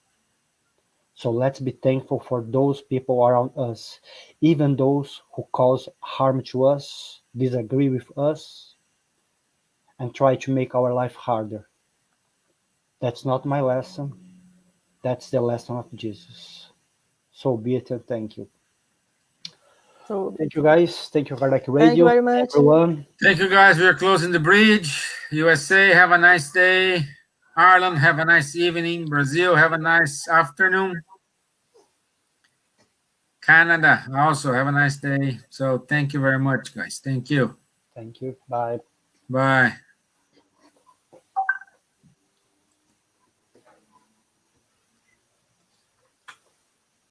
So let's be thankful for those people around us, even those who cause harm to us, disagree with us, and try to make our life harder. That's not my lesson. That's the lesson of Jesus. So be it, and thank you. So Thank you, guys. Thank you, Kardec Radio. thank you very much. Everyone. Thank you, guys. We are closing the bridge. USA, have a nice day. Ireland, have a nice evening. Brazil, have a nice afternoon. Canada, also have a nice day. So thank you very much, guys. Thank you. Thank you. Bye. Bye.